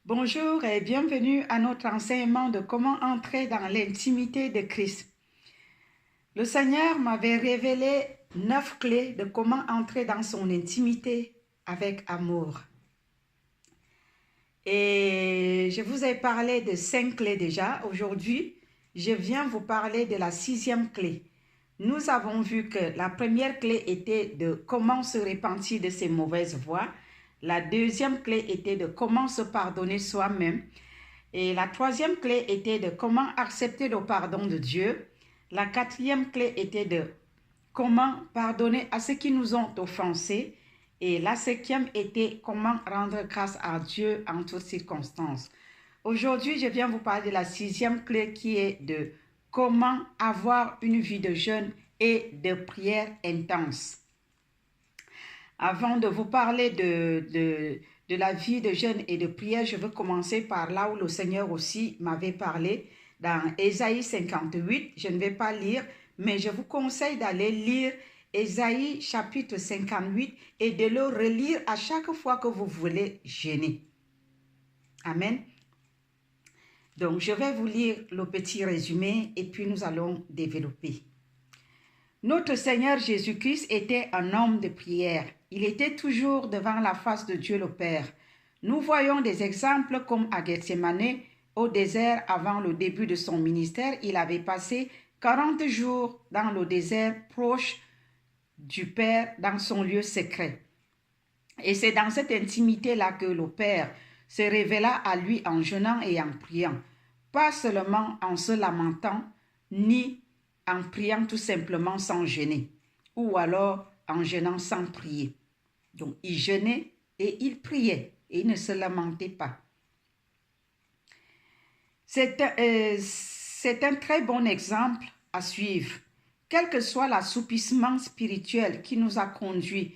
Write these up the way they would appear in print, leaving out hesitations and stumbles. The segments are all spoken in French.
Bonjour et bienvenue à notre enseignement de comment entrer dans l'intimité de Christ. Le Seigneur m'avait révélé 9 clés de comment entrer dans son intimité avec amour. Et je vous ai parlé de 5 clés déjà. Aujourd'hui, je viens vous parler de la 6e clé. Nous avons vu que la première clé était de comment se repentir de ses mauvaises voies. La deuxième clé était de comment se pardonner soi-même. Et la troisième clé était de comment accepter le pardon de Dieu. La quatrième clé était de comment pardonner à ceux qui nous ont offensés. Et la cinquième était comment rendre grâce à Dieu en toutes circonstances. Aujourd'hui, je viens vous parler de la 6e clé qui est de comment avoir une vie de jeûne et de prière intense. Avant de vous parler de la vie de jeûne et de prière, je veux commencer par là où le Seigneur aussi m'avait parlé, dans Ésaïe 58. Je ne vais pas lire, mais je vous conseille d'aller lire Ésaïe chapitre 58 et de le relire à chaque fois que vous voulez jeûner. Amen. Donc, je vais vous lire le petit résumé et puis nous allons développer. Notre Seigneur Jésus-Christ était un homme de prière. Il était toujours devant la face de Dieu le Père. Nous voyons des exemples comme à Gethsémane, au désert avant le début de son ministère. Il avait passé 40 jours dans le désert proche du Père dans son lieu secret. Et c'est dans cette intimité-là que le Père se révéla à lui en jeûnant et en priant, pas seulement en se lamentant, ni en priant tout simplement sans jeûner, ou alors en jeûnant sans prier. Donc, il jeûnait et il priait, et il ne se lamentait pas. C'est un très bon exemple à suivre. Quel que soit l'assoupissement spirituel qui nous a conduits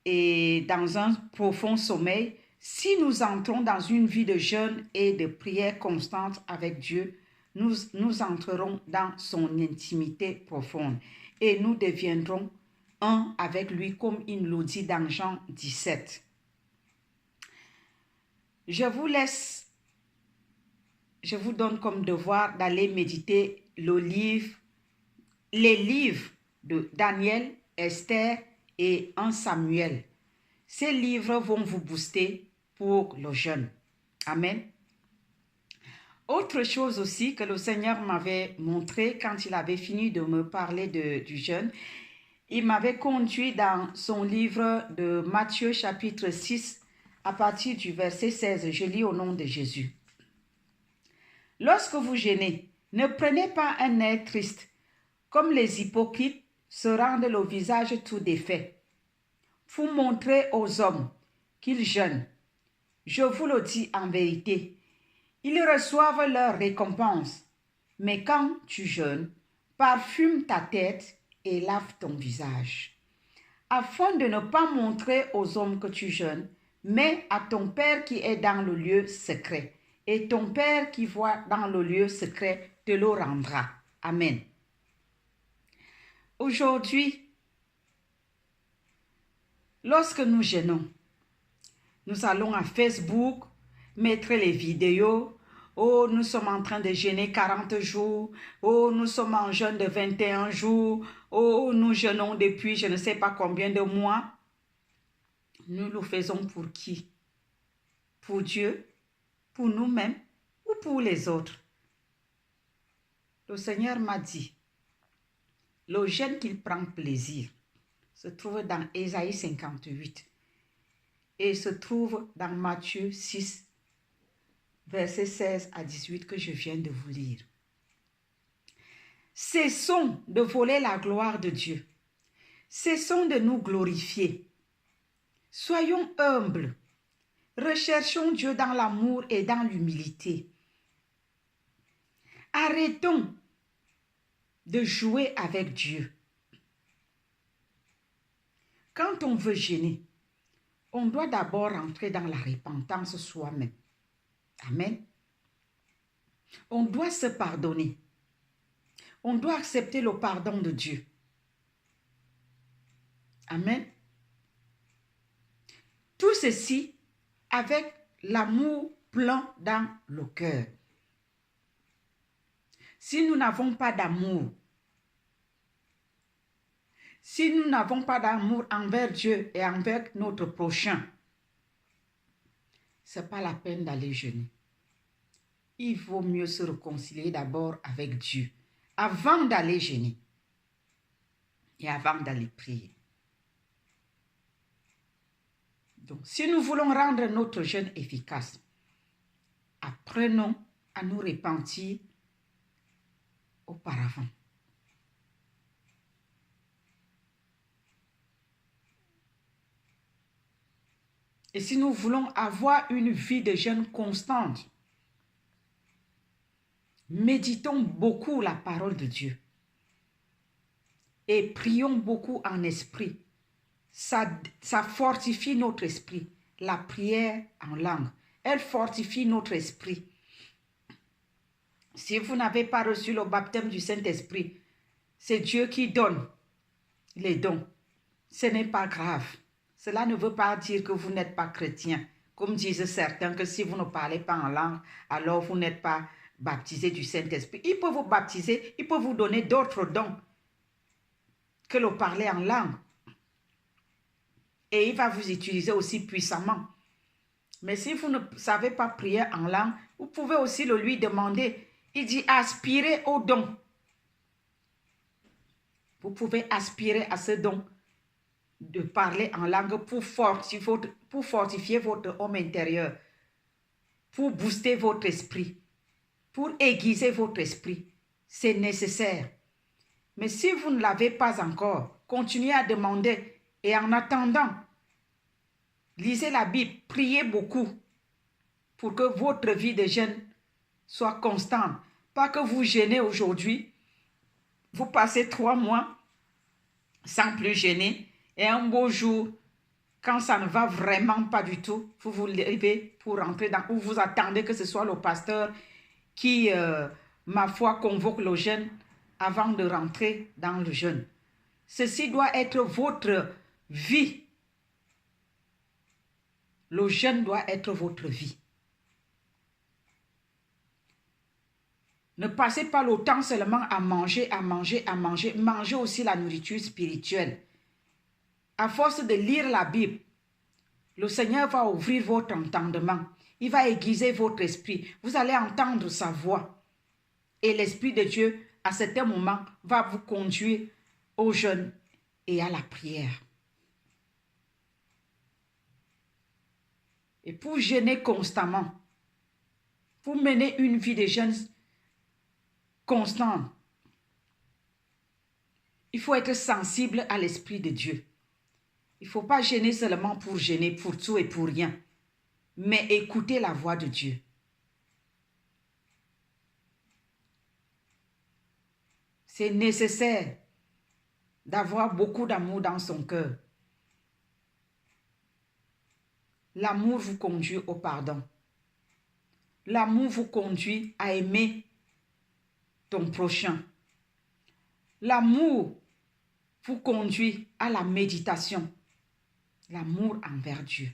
et dans un profond sommeil, si nous entrons dans une vie de jeûne et de prière constante avec Dieu, nous entrerons dans son intimité profonde et nous deviendrons un avec lui, comme il nous dit dans Jean 17. Je vous donne comme devoir d'aller méditer les livres de Daniel, Esther et 1 Samuel. Ces livres vont vous booster pour le jeûne. Amen. Autre chose aussi que le Seigneur m'avait montré quand il avait fini de me parler du jeûne, il m'avait conduit dans son livre de Matthieu chapitre 6 à partir du verset 16. Je lis au nom de Jésus. Lorsque vous jeûnez, ne prenez pas un air triste, comme les hypocrites se rendent le visage tout défait. Vous montrez aux hommes qu'ils jeûnent. Je vous le dis en vérité, ils reçoivent leur récompense. Mais quand tu jeûnes, parfume ta tête et lave ton visage, afin de ne pas montrer aux hommes que tu jeûnes, mais à ton Père qui est dans le lieu secret. Et ton Père qui voit dans le lieu secret te le rendra. Amen. Aujourd'hui, lorsque nous jeûnons, nous allons à Facebook, mettre les vidéos. Oh, nous sommes en train de jeûner 40 jours. Oh, nous sommes en jeûne de 21 jours. Oh, nous jeûnons depuis je ne sais pas combien de mois. Nous le faisons pour qui? Pour Dieu? Pour nous-mêmes? Ou pour les autres? Le Seigneur m'a dit, le jeûne qu'il prend plaisir se trouve dans Ésaïe 58 et se trouve dans Matthieu 6, versets 16 à 18 que je viens de vous lire. Cessons de voler la gloire de Dieu. Cessons de nous glorifier. Soyons humbles. Recherchons Dieu dans l'amour et dans l'humilité. Arrêtons de jouer avec Dieu. Quand on veut jeûner, on doit d'abord entrer dans la repentance soi-même. Amen. On doit se pardonner. On doit accepter le pardon de Dieu. Amen. Tout ceci avec l'amour plein dans le cœur. Si nous n'avons pas d'amour, si nous n'avons pas d'amour envers Dieu et envers notre prochain, ce n'est pas la peine d'aller jeûner. Il vaut mieux se réconcilier d'abord avec Dieu avant d'aller jeûner et avant d'aller prier. Donc, si nous voulons rendre notre jeûne efficace, apprenons à nous repentir auparavant. Et si nous voulons avoir une vie de jeûne constante, méditons beaucoup la parole de Dieu et prions beaucoup en esprit. Ça fortifie notre esprit. La prière en langue, elle fortifie notre esprit. Si vous n'avez pas reçu le baptême du Saint-Esprit, c'est Dieu qui donne les dons. Ce n'est pas grave. Cela ne veut pas dire que vous n'êtes pas chrétien. Comme disent certains, que si vous ne parlez pas en langue, alors vous n'êtes pas baptisé du Saint-Esprit. Il peut vous baptiser, il peut vous donner d'autres dons que le parler en langue. Et il va vous utiliser aussi puissamment. Mais si vous ne savez pas prier en langue, vous pouvez aussi le lui demander. Il dit aspirez au don. Vous pouvez aspirer à ce don de parler en langue pour fortifier votre homme intérieur, pour booster votre esprit, pour aiguiser votre esprit. C'est nécessaire. Mais si vous ne l'avez pas encore, continuez à demander et en attendant, lisez la Bible, priez beaucoup pour que votre vie de jeûne soit constante. Pas que vous jeûnez aujourd'hui, vous passez 3 mois sans plus jeûner et un beau jour, quand ça ne va vraiment pas du tout, vous vous levez pour rentrer dans, ou vous attendez que ce soit le pasteur qui, ma foi, convoque le jeûne avant de rentrer dans le jeûne. Ceci doit être votre vie. Le jeûne doit être votre vie. Ne passez pas le temps seulement à manger, à manger, à manger. Mangez aussi la nourriture spirituelle. À force de lire la Bible, le Seigneur va ouvrir votre entendement. Il va aiguiser votre esprit. Vous allez entendre sa voix. Et l'Esprit de Dieu, à certains moments, va vous conduire au jeûne et à la prière. Et pour jeûner constamment, pour mener une vie de jeûne constante, il faut être sensible à l'Esprit de Dieu. Il ne faut pas jeûner seulement pour jeûner, pour tout et pour rien, mais écouter la voix de Dieu. C'est nécessaire d'avoir beaucoup d'amour dans son cœur. L'amour vous conduit au pardon. L'amour vous conduit à aimer ton prochain. L'amour vous conduit à la méditation. L'amour envers Dieu.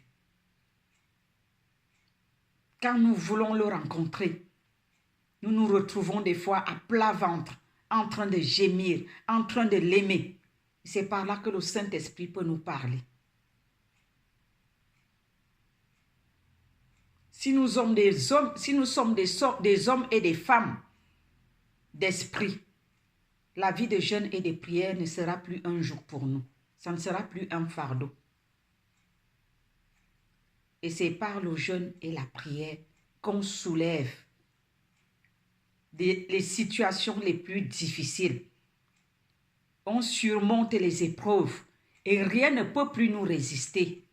Quand nous voulons le rencontrer, nous nous retrouvons des fois à plat ventre, en train de gémir, en train de l'aimer. C'est par là que le Saint-Esprit peut nous parler. Si nous sommes des hommes, des hommes et des femmes d'esprit, la vie de jeûne et de prière ne sera plus un jour pour nous. Ça ne sera plus un fardeau. Et c'est par le jeûne et la prière qu'on soulève les situations les plus difficiles. On surmonte les épreuves et rien ne peut plus nous résister.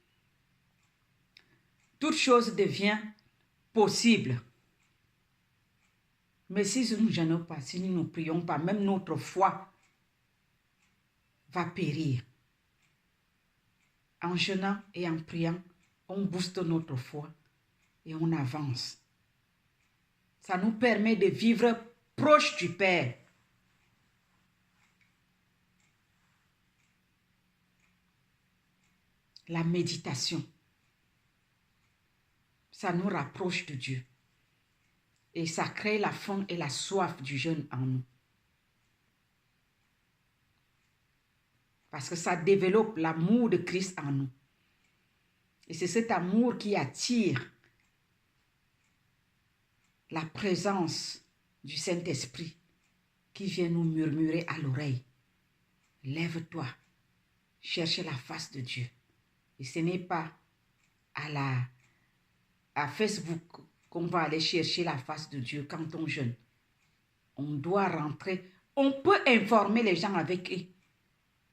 Toute chose devient possible. Mais si nous ne jeûnons pas, si nous ne prions pas, même notre foi va périr. En jeûnant et en priant, on booste notre foi et on avance. Ça nous permet de vivre proche du Père. La méditation. ça nous rapproche de Dieu. Et ça crée la faim et la soif du jeûne en nous. Parce que ça développe l'amour de Christ en nous. Et c'est cet amour qui attire la présence du Saint-Esprit qui vient nous murmurer à l'oreille. Lève-toi, cherche la face de Dieu. Et ce n'est pas à Facebook qu'on va aller chercher la face de Dieu quand on jeûne. On doit rentrer. On peut informer les gens avec qui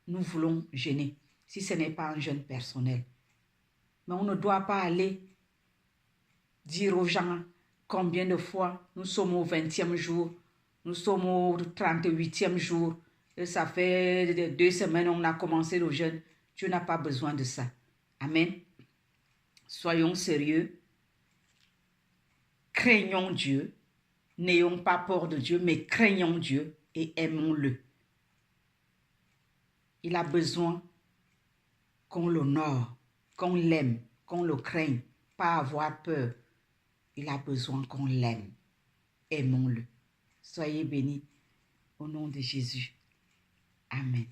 nous voulons jeûner, si ce n'est pas un jeûne personnel. Mais on ne doit pas aller dire aux gens combien de fois nous sommes au 20e jour, nous sommes au 38e jour, et ça fait 2 semaines on a commencé le jeûne. Dieu n'a pas besoin de ça. Amen. Soyons sérieux. Craignons Dieu. N'ayons pas peur de Dieu, mais craignons Dieu et aimons-le. Il a besoin qu'on l'honore, qu'on l'aime, qu'on le craigne, pas avoir peur. Il a besoin qu'on l'aime. Aimons-le. Soyez bénis au nom de Jésus. Amen.